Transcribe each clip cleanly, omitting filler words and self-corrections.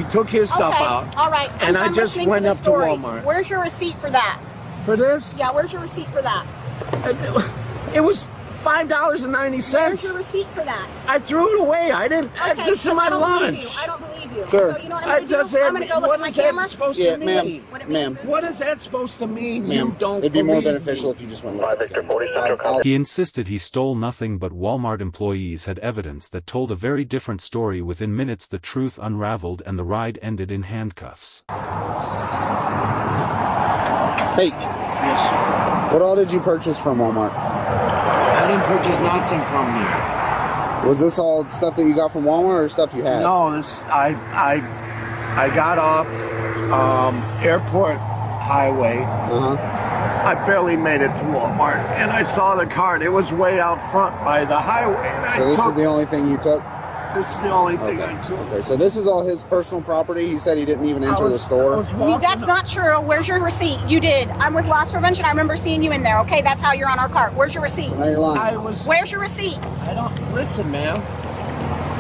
He took his stuff out. All right. And I just went up to Walmart. Where's your receipt for that? For this? Yeah, where's your receipt for that? It was $5.90. Where's your receipt for that? I threw it away. I didn't. Okay, this is my lunch. I don't believe you. Sir. So you know what I'm going to do? I'm going to go look at my camera. Supposed to mean? Ma'am. What is that supposed to mean? You don't It'd be more believe beneficial me. if you just went look at it. He insisted he stole nothing, but Walmart employees had evidence that told a very different story. Within minutes the truth unraveled and the ride ended in handcuffs. Hey, Yes, sir. what all did you purchase from Walmart? I didn't purchase nothing from you. Was this all stuff that you got from Walmart or stuff you had? No, this I got off Airport Highway. I barely made it to Walmart, and I saw the cart. It was way out front by the highway. And So this is the only thing you took? This is the only thing I took. Okay, so this is all his personal property. He said he didn't even enter the store. That's not true. Where's your receipt? You did. I'm with Loss Prevention. I remember seeing you in there. Okay, that's how you're on our cart. Where's your receipt? No, you're lying. Where's your receipt? I don't listen, ma'am.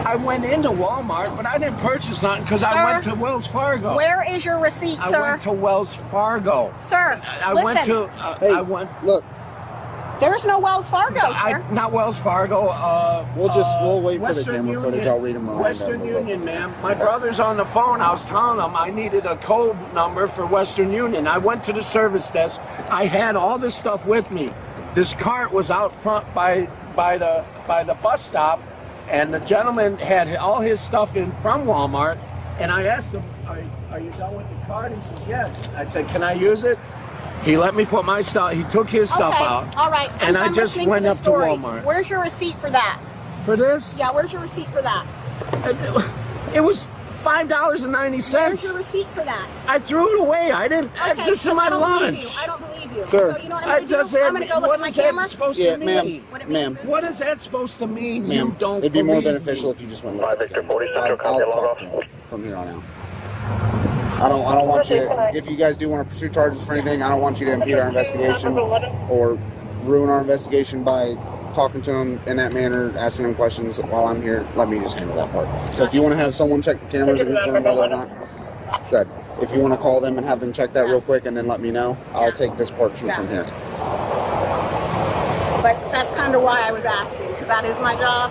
I went into Walmart, but I didn't purchase nothing because I went to Wells Fargo. Where is your receipt, sir? I went to Wells Fargo. Sir, I listen. went to. Hey, I went. Look, There's no Wells Fargo, sir. Not Wells Fargo. we'll wait for the Western camera footage. I'll read them around. Western Union, ma'am. My brother's on the phone. I was telling him I needed a code number for Western Union. I went to the service desk. I had all this stuff with me. This cart was out front by the bus stop, and the gentleman had all his stuff in from Walmart. And I asked him, "Are you done with the cart?" He said, "Yes." I said, "Can I use it?" He let me put my stuff. He took his stuff out. All right. And I just went up to Walmart. Where's your receipt for that? For this? Yeah, where's your receipt for that? It was $5.90. Where's your receipt for that? I threw it away. I didn't. Okay, this is my I don't believe lunch. you. I don't believe you. Sir. So you know what I'm going to do? I'm going to go look at my camera. Supposed Yeah, to mean? ma'am. What is that supposed to mean? You Ma'am, don't it'd be more believe beneficial me. if you just went look at it. I'll talk to him from here on out. I don't want you to, if you guys do want to pursue charges for anything, I don't want you to impede our investigation or ruin our investigation by talking to him in that manner, asking him questions while I'm here. Let me just handle that part. So if you want to have someone check the cameras and confirm whether or not, good. If you want to call them and have them check that real quick and then let me know, I'll take this portion from here. But that's kind of why I was asking, because that is my job.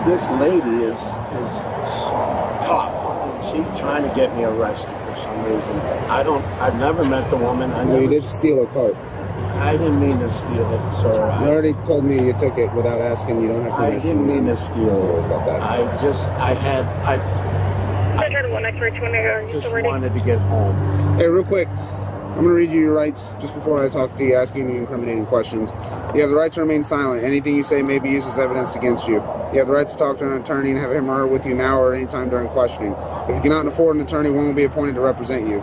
This lady is tough. She's trying to get me arrested for some reason. I've never met the woman. You did steal a cart. I didn't mean to steal it, sir. You already told me you took it without asking. You don't have permission. I didn't mean to steal Don't worry it. about that. I just wanted to get home. Hey, real quick, I'm going to read you your rights just before I talk to you, asking you incriminating questions. You have the right to remain silent. Anything you say may be used as evidence against you. You have the right to talk to an attorney and have him or her with you now or any time during questioning. If you cannot afford an attorney, one will be appointed to represent you.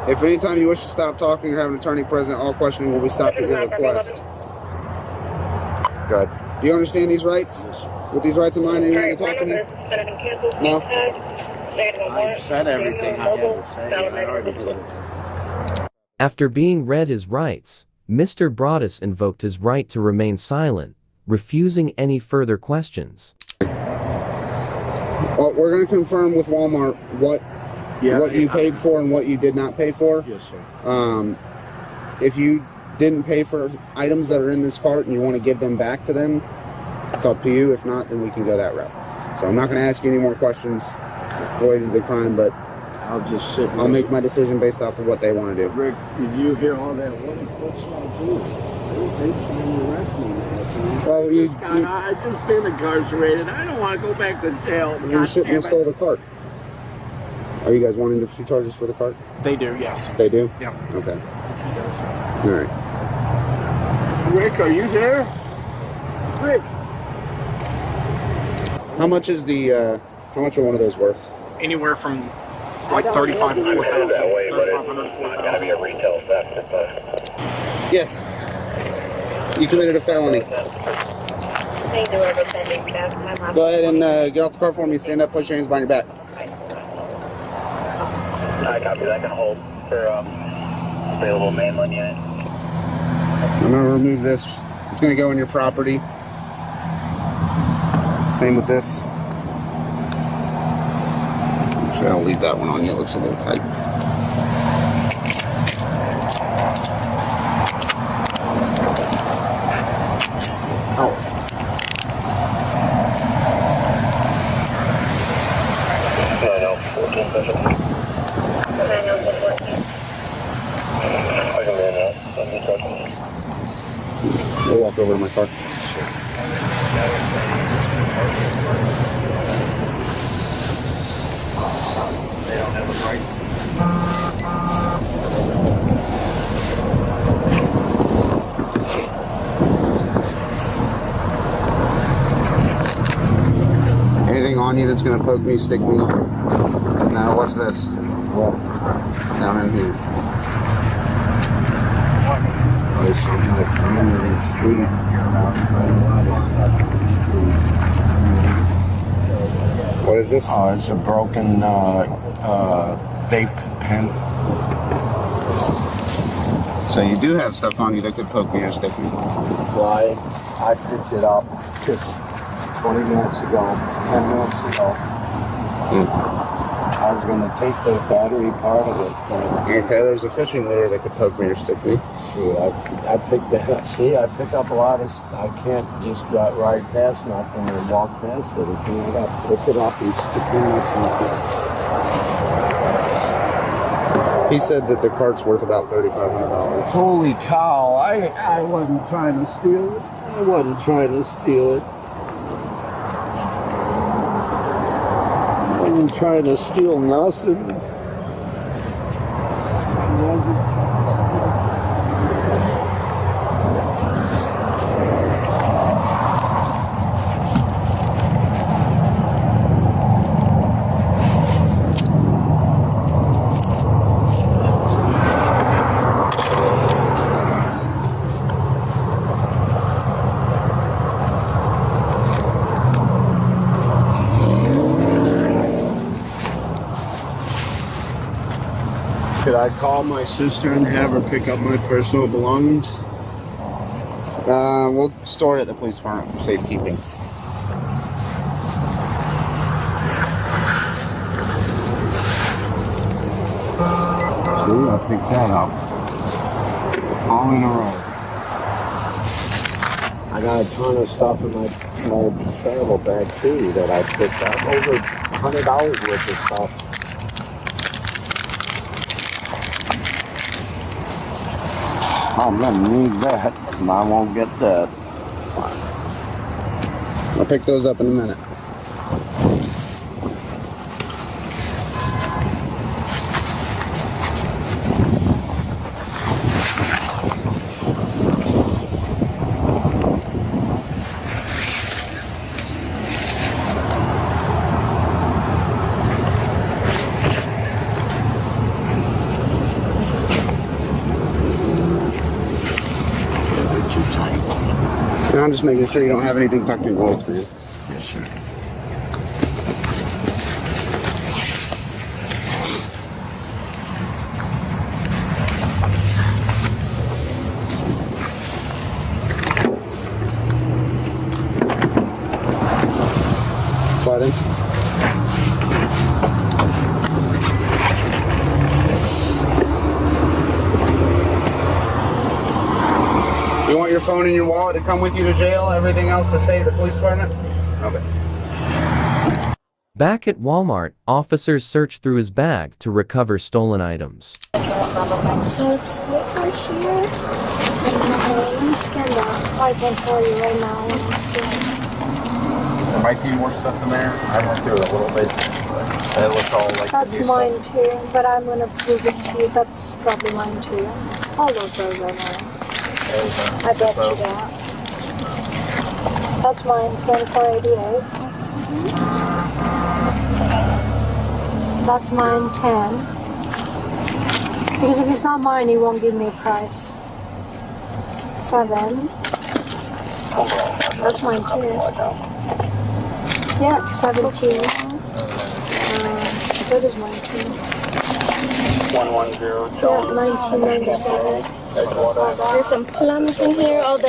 If at any time you wish to stop talking or have an attorney present, all questioning will be stopped at your request. Good. Do you understand these rights? With these rights in mind, are you ready to talk to me? No? I've said everything I had to say. I already did. After being read his rights, Mr. Broaddus invoked his right to remain silent, refusing any further questions. Well, we're going to confirm with Walmart what you paid for and what you did not pay for. Yes, sir. If you didn't pay for items that are in this cart and you want to give them back to them, it's up to you. If not, then we can go that route. So I'm not going to ask you any more questions related to the crime, but I'll just sit. I'll make my decision based off of what they want to do. Rick, did you hear all that? What should I do? They trying to arrest me now. Well, I've just been incarcerated. I don't want to go back to jail. You shouldn't have stole the cart. Are you guys wanting to pursue charges for the cart? They do, yes. They do? Yeah. Okay. All right. Rick, are you there? Rick. How much is the? How much are one of those worth? Anywhere from like 35 to 4,000. 3,500 to 4,000. Yes. You committed a felony. Go ahead and get off the cart for me and stand up, place your hands behind your back. I copy that. Can hold for available mainland unit. I'm going to remove this. It's going to go in your property. Same with this. Here, I'll leave that one on you. It looks a little tight. Oh. We'll walk over to my car. They don't have a price. Anything on you that's gonna poke me, stick me? No, what's this? Down in here. There's some my friend in the street. What is this? Oh, it's a broken vape pen. So you do have stuff on you that could poke me or stick me. Well, I picked it up just 20 minutes ago, 10 minutes ago. I was going to take the battery part of it. Okay, there's a fishing lure that could poke me or stick me. Shoot, I picked it up. See, I pick up a lot of I can't just ride past nothing and walk past it. I got to pick it up and stick it in. He said that the cart's worth about $3,500. Holy cow, I wasn't trying to steal it. I wasn't trying to steal it. I wasn't trying to steal nothing. I wasn't. Could I call my sister and have her pick up my personal belongings? We'll store it at the police department for safekeeping. See, I picked that up. All in a row. I got a ton of stuff in my travel bag too that I picked up. Over $100 worth of stuff. I'm gonna need that, and I won't get that. I'll pick those up in a minute. I'm just making sure you don't have anything tucked in your voice, man. Yes, sir. Slide in. You want your phone and your wallet to come with you to jail? Everything else to stay at the police department? Okay. Back at Walmart, officers search through his bag to recover stolen items. So it's this one here. Let me scan that. I can tell you right now when I scan. There might be more stuff in there. I went through it a little bit. It looks all like That's new mine stuff. too, but I'm gonna prove it to you. That's probably mine too. All of those are mine. I bet you that. That's mine, 2488. That's mine, 10. Because if it's not mine, he won't give me a price. 7. That's mine too. Yeah, 17. That is mine too. 110. Yeah, 1997. There's some plums in here. Oh, the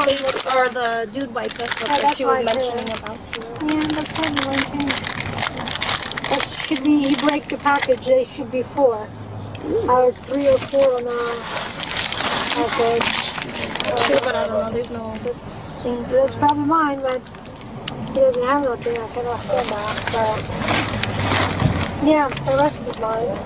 tape or the dude wipes. That's what that's she was mine too. mentioning about too. Yeah, that's probably mine too. That's should be, he break the package, they should be 4. Or 3 or 4 on the package. But I don't know, there's no... That's probably mine, but he doesn't have nothing, I cannot scan that, but... Yeah, the rest is mine.